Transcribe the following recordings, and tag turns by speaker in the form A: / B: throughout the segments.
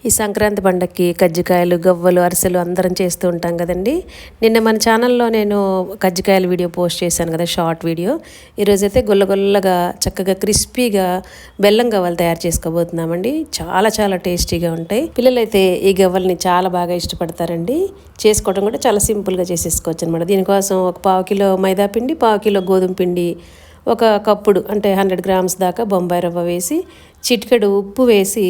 A: ఈ సంక్రాంతి పండగకి కజ్జికాయలు, గవ్వలు, అరిసెలు అందరం చేస్తూ ఉంటాం కదండి. నిన్న మన ఛానల్లో నేను కజ్జికాయల వీడియో పోస్ట్ చేశాను కదా, షార్ట్ వీడియో. ఈరోజైతే గుల్లగుల్లగా చక్కగా క్రిస్పీగా బెల్లం గవ్వలు తయారు చేసుకోబోతున్నామండి. చాలా చాలా టేస్టీగా ఉంటాయి. పిల్లలైతే ఈ గవ్వల్ని చాలా బాగా ఇష్టపడతారండి. చేసుకోవడం కూడా చాలా సింపుల్గా చేసేసుకోవచ్చు అనమాట. దీనికోసం ఒక 1/2 కిలో మైదా పిండి, 1/2 కిలో గోధుమ పిండి, ఒక కప్పుడు అంటే 100 గ్రామ్స్ దాకా బొంబాయి రవ్వ వేసి, చిటికెడు ఉప్పు వేసి,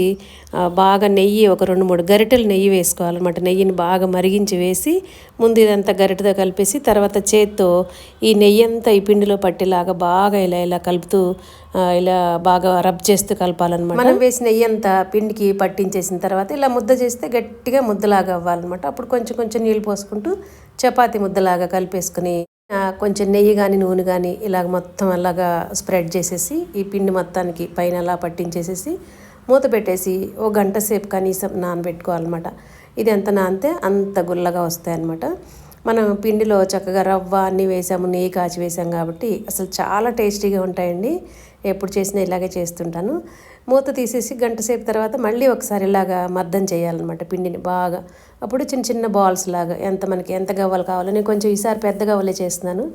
A: బాగా నెయ్యి ఒక 2-3 గరిటెలు నెయ్యి వేసుకోవాలన్నమాట. నెయ్యిని బాగా మరిగించి వేసి ముందు ఇదంతా గరిటెతో కలిపేసి, తర్వాత చేత్తో ఈ నెయ్యి అంతా ఈ పిండిలో పట్టేలాగా బాగా ఇలా ఇలా కలుపుతూ ఇలా బాగా రబ్ చేస్తూ కలపాలన్నమాట. మనం వేసిన నెయ్యి అంతా పిండికి పట్టించేసిన తర్వాత ఇలా ముద్ద చేస్తే గట్టిగా ముద్దలాగా అవ్వాలన్నమాట. అప్పుడు కొంచెం కొంచెం నీళ్ళు పోసుకుంటూ చపాతీ ముద్దలాగా కలిపేసుకుని కొంచెం నెయ్యి కానీ నూనె కానీ ఇలాగ మొత్తం అలాగా స్ప్రెడ్ చేసేసి ఈ పిండి మొత్తానికి పైన అలా పట్టించేసేసి మూత పెట్టేసి ఓ గంట సేపు కనీసం నానబెట్టుకోవాలన్నమాట. ఇది ఎంత నానితే అంత గుల్లగా వస్తాయన్నమాట. మనం పిండిలో చక్కగా రవ్వ అన్నీ వేసాము, నెయ్యి కాచి వేసాం కాబట్టి అసలు చాలా టేస్టీగా ఉంటాయండి. ఎప్పుడు చేసినా ఇలాగే చేస్తుంటాను. మూత తీసేసి గంట సేపు తర్వాత మళ్ళీ ఒకసారి ఇలాగా మద్దం చేయాలన్నమాట పిండిని బాగా. అప్పుడు చిన్న చిన్న బాల్స్ లాగా మనకి ఎంత గవ్వలు కావాలో, నేను కొంచెం ఈసారి పెద్ద గవ్వలే చేస్తున్నాను.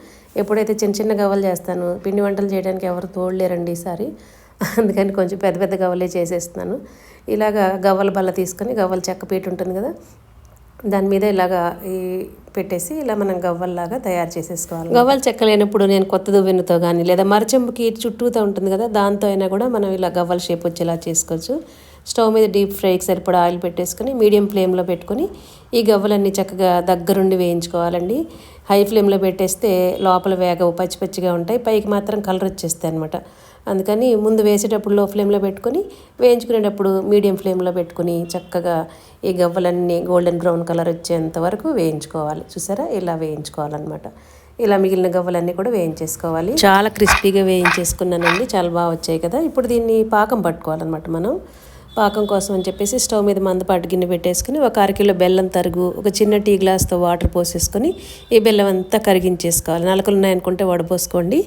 A: ఎప్పుడైతే చిన్న చిన్న గవ్వలు చేస్తాను, పిండి వంటలు చేయడానికి ఎవరు తోడలేరండి ఈసారి. అందుకని కొంచెం పెద్ద పెద్ద గవ్వలే చేసేస్తున్నాను. ఇలాగా గవ్వల బల్ల తీసుకొని, గవ్వల చెక్క పీట ఉంటుంది కదా, దాని మీద ఇలాగా పెట్టేసి ఇలా మనం గవ్వల్లాగా తయారు చేసేసుకోవాలి. గవ్వలు చెక్కలేనప్పుడు నేను కొత్త దువ్వెనతో కానీ లేదా మరచెంపుకి చుట్టూతో ఉంటుంది కదా, దాంతో అయినా కూడా మనం ఇలా గవ్వల షేప్ వచ్చేలా చేసుకోవచ్చు. స్టవ్ మీద డీప్ ఫ్రైకి సరిపడా ఆయిల్ పెట్టేసుకొని మీడియం ఫ్లేమ్లో పెట్టుకొని ఈ గవ్వలన్నీ చక్కగా దగ్గరుండి వేయించుకోవాలండి. హై ఫ్లేమ్లో పెట్టేస్తే లోపల వేగవు, పచ్చి పచ్చిగా ఉంటాయి, పైకి మాత్రం కలర్ వచ్చేస్తాయి అనమాట. అందుకని ముందు వేసేటప్పుడు లో ఫ్లేమ్లో పెట్టుకొని, వేయించుకునేటప్పుడు మీడియం ఫ్లేమ్లో పెట్టుకొని చక్కగా ఈ గవ్వలన్నీ గోల్డెన్ బ్రౌన్ కలర్ వచ్చేంత వరకు వేయించుకోవాలి. చూసారా, ఇలా వేయించుకోవాలన్నమాట. ఇలా మిగిలిన గవ్వలన్నీ కూడా వేయించేసుకోవాలి. చాలా క్రిస్పీగా వేయించేసుకున్నానండి, చాలా బాగా వచ్చాయి కదా. ఇప్పుడు దీన్ని పాకం పట్టుకోవాలన్నమాట. మనం పాకం కోసం అని చెప్పేసి స్టవ్ మీద మందపాటి గిన్నె పెట్టేసుకుని ఒక 1/2 కిలో బెల్లం తరుగు, ఒక చిన్న టీ గ్లాస్తో వాటర్ పోసేసుకొని ఈ బెల్లం అంతా కరిగించేసుకోవాలి. నలకలు ఉన్నాయనుకుంటే వడపోసుకోండి.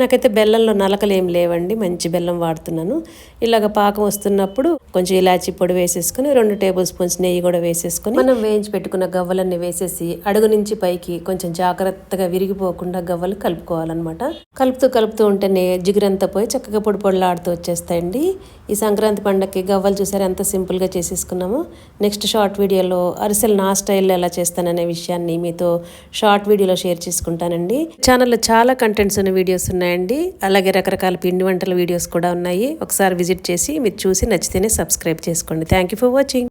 A: నాకైతే బెల్లంలో నలకలు ఏం లేవండి, మంచి బెల్లం వాడుతున్నాను. ఇలాగ పాకం వస్తున్నప్పుడు కొంచెం ఇలాచీ పొడి వేసేసుకుని 2 టేబుల్ స్పూన్స్ నెయ్యి కూడా వేసేసుకొని మనం వేయించి పెట్టుకున్న గవ్వలన్నీ వేసేసి అడుగు నుంచి పైకి కొంచెం జాగ్రత్తగా విరిగిపోకుండా గవ్వలు కలుపుకోవాలన్నమాట. కలుపుతూ ఉంటేనే జిగురంతా పోయి చక్కగా పొడి పొడిలాడుతూ వచ్చేస్తాయండి. ఈ సంక్రాంతి పండగకి గవ్వలు చూసారు ఎంత సింపుల్గా చేసేసుకున్నాము. నెక్స్ట్ షార్ట్ వీడియోలో అరిసెలు నా స్టైల్లో ఎలా చేస్తాననే విషయాన్ని మీతో షార్ట్ వీడియోలో షేర్ చేసుకుంటానండి. ఛానల్లో చాలా కంటెంట్స్ ఉన్న వీడియోస్ ఉన్నాయండి. అలాగే రకరకాల పిండి వంటల వీడియోస్ కూడా ఉన్నాయి. ఒకసారి విజిట్ చేసి మీరు చూసి నచ్చితేనే సబ్స్క్రైబ్ చేసుకోండి. Thank you for watching.